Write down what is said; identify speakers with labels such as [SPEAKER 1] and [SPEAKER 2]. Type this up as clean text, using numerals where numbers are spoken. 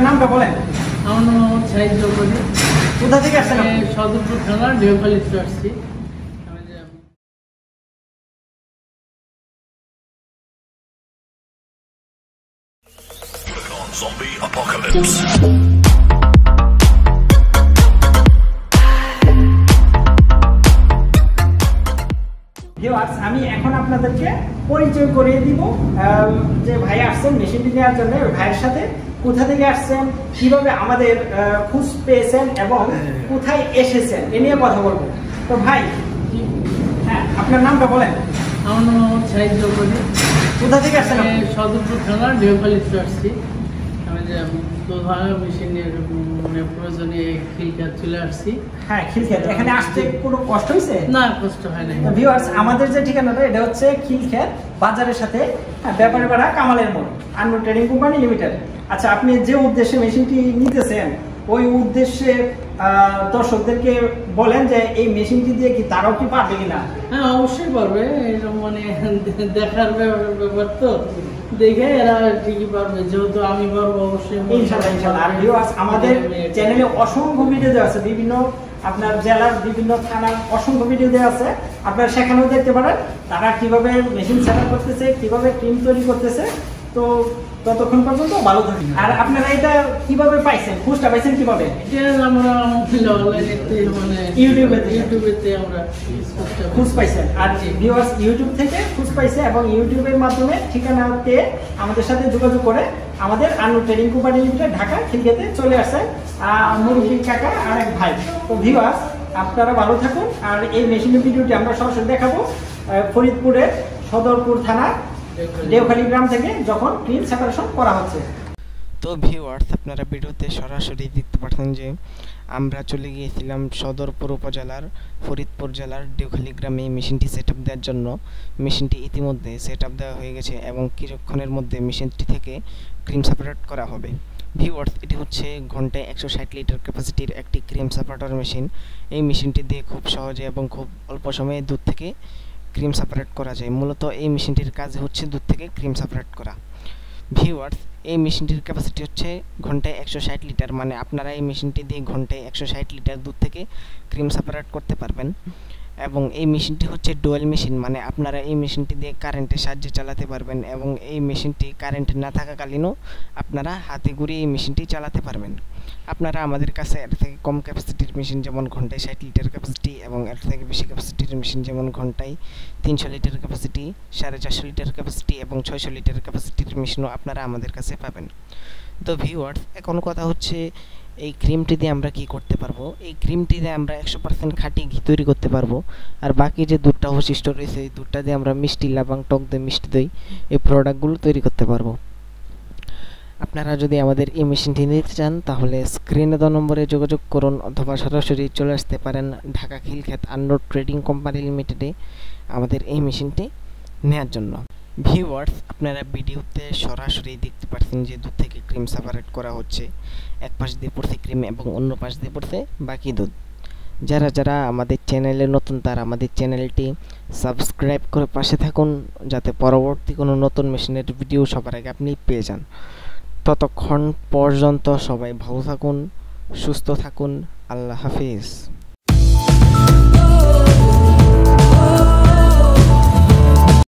[SPEAKER 1] নামটা বলেন।
[SPEAKER 2] আমার নাম মোহাম্মদ শাহিদ চৌধুরী।
[SPEAKER 1] কোথা থেকে আসছেন আপনি?
[SPEAKER 2] সদরপুর থানা ঢেউখালীতে আসছি।
[SPEAKER 3] Zombie apocalypse.
[SPEAKER 1] ভিউয়ার্স, আমি এখন আপনাদেরকে পরিচয় করিয়ে দিব যে ভাই আসছেন মেশিনটি নেওয়ার জন্য। ওই ভাইয়ের সাথে কোথা থেকে আসছেন, কিভাবে আমাদের খোঁজ পেয়েছেন এবং কোথায় এসেছেন এ নিয়ে কথা বলবো। তো ভাই, হ্যাঁ, আপনার নামটা বলেন।
[SPEAKER 2] আমার নাম মোহাম্মদ শাহিদ চৌধুরী।
[SPEAKER 1] কোথা থেকে আসছেন আপনি?
[SPEAKER 2] সদরপুর থানা ঢেউখালীতে আসছি। আমি যে প্রধান মেশিনের প্রয়োজনে খিলখাত চলে আসছি।
[SPEAKER 1] হ্যাঁ, খিলক্ষেত। এখানে আসতে কোনো কষ্ট হয়েছে?
[SPEAKER 2] না, কষ্ট হয় না।
[SPEAKER 1] ভিউয়ার্স, আমাদের যে ঠিকানাটা এটা হচ্ছে খিলক্ষেত বাজারের সাথে ব্যাপারীপাড়া কামালের মোড়, আনমোল ট্রেডিং কোম্পানি লিমিটেড। আচ্ছা, আপনি যে উদ্দেশ্যে মেশিনটি নিতেছেন ওই উদ্দেশ্যে দর্শকদেরকে বলেন যে এই মেশিনটি দিয়ে কি তারাও কি পারবে কিনা?
[SPEAKER 2] হ্যাঁ, অবশ্যই পারবে। এরকম মানে দেখার ব্যাপার তো, দেখে এরা ঠিকই পারবে, যেহেতু আমি পারবো অবশ্যই।
[SPEAKER 1] ইনশাআল্লাহ ইনশাআল্লাহ। আর ভিউয়ার্স, আমাদের চ্যানেলে অসংখ্য ভিডিও দেওয়া আছে, বিভিন্ন আপনার জেলার বিভিন্ন থানার অসংখ্য ভিডিও দেওয়া আছে, আপনারা সেখানেও দেখতে পারেন তারা কিভাবে মেশিন সেট আপ করতেছে, কিভাবে ক্রিম তৈরি করতেছে। তো ততক্ষণ পর্যন্ত ভালো থাকুন। আর আপনারা এটা কিভাবে পাইছেন, খোঁজটা পাইছেন কিভাবে?
[SPEAKER 2] আমরা মানে ইউটিউবেতে আমরা
[SPEAKER 1] খোঁজ পাইছেন। আর ভিউয়ার্স ইউটিউব থেকে খোঁজ পাইছে এবং ইউটিউবের মাধ্যমে ঠিকানা পেয়ে আমাদের সাথে যোগাযোগ করে আমাদের Anmol trading company limited Dhaka খিলক্ষেতে চলে আসছে মুরব্বী কাকা আর এক ভাই। তো ভিউয়ার্স, আপনারা ভালো থাকুন। আর এই মেশিনের ভিডিওটি আমরা সরাসরি দেখাবো ফরিদপুরের সদরপুর থানা ঢেউখালী গ্রাম থেকে যখন ক্রিম সেপারেশন করা হচ্ছে।
[SPEAKER 4] তো ভিউয়ার্স, আপনারা ভিডিওতে সরাসরি দেখতে পাচ্ছেন যে আমরা চলে গিয়েছিলাম সদরপুর উপজেলার ফরিদপুর জেলার ঢেউখালী গ্রামে মেশিনটি সেট আপ দেওয়ার জন্য। মেশিনটি ইতিমধ্যে সেট আপ দেওয়া হয়ে গেছে এবং কিছুক্ষণের মধ্যে মেশিনটি থেকে ক্রিম সেপারেট করা হবে। ভিউয়ার্স, এটি হচ্ছে ঘন্টায় 160 লিটার ক্যাপাসিটির একটি ক্রিম সেপারেটর মেশিন। এই মেশিনটি দিয়ে খুব সহজে এবং খুব অল্প সময়ে দুধ থেকে ক্রিম সেপারেট করা যায়। মূলত এই মেশিনটির কাজ হচ্ছে দুধ থেকে ক্রিম সেপারেট করা। ভিউয়ার্স, এই মেশিনটির ক্যাপাসিটি হচ্ছে ঘন্টায় 160 লিটার, মানে আপনারা এই মেশিনটি দিয়ে ঘন্টায় 160 লিটার দুধ থেকে ক্রিম সেপারেট করতে পারবেন। এবং এই মেশিনটি হচ্ছে ডুয়াল মেশিন, মানে আপনারা এই মেশিনটি দিয়ে কারেন্টের সাহায্যে চালাতে পারবেন এবং এই মেশিনটি কারেন্ট না থাকাকালীনও আপনারা হাতে ঘুরিয়ে এই মেশিনটি চালাতে পারবেন। আপনারা আমাদের কাছে এর থেকে কম ক্যাপাসিটির মেশিন যেমন ঘন্টায় 60 লিটার ক্যাপাসিটি এবং এর থেকে বেশি ক্যাপাসিটির মেশিন যেমন ঘন্টায় 300 লিটার ক্যাপাসিটি, 450 লিটার ক্যাপাসিটি এবং 600 লিটার ক্যাপাসিটির মেশিনও আপনারা আমাদের কাছে পাবেন। তো ভিউয়ার্স, এখন কথা হচ্ছে এই ক্রিমটি দিয়ে আমরা কি করতে পারবো। এই ক্রিমটি দিয়ে আমরা 100% খাঁটি ঘি তৈরি করতে পারবো। আর বাকি যে দুধটা অবশিষ্ট রয়েছে এই দুধটা দিয়ে আমরা মিষ্টি, লবঙ্গ, টক দই, মিষ্টি দই এই প্রোডাক্টগুলো তৈরি করতে পারবো। আপনারা যদি আমাদের এই মেশিনটি নিতে চান তাহলে স্ক্রিনে দেওয়া নম্বরে যোগাযোগ করুন অথবা সরাসরি চলে আসতে পারেন ঢাকা খিলক্ষেত আনমোল ট্রেডিং কোম্পানি লিমিটেডে আমাদের এই মেশিনটি নেওয়ার জন্য। ভিউয়ার্স, আপনারা ভিডিওতে সরাসরি দেখতে পাচ্ছেন যে দুধ থেকে ক্রিম সেপারেট করা হচ্ছে। এক পাশ দিয়ে পড়ছে ক্রিম এবং অন্য পাশ দিয়ে পড়ছে বাকি দুধ। যারা যারা আমাদের চ্যানেলে নতুন তারা আমাদের চ্যানেলটি সাবস্ক্রাইব করে পাশে থাকুন, যাতে পরবর্তী কোনো নতুন মেশিনের ভিডিও সবার আগে আপনি পেয়ে যান। ততক্ষণ পর্যন্ত সবাই ভালো থাকুন, সুস্থ থাকুন। আল্লাহ হাফিজ।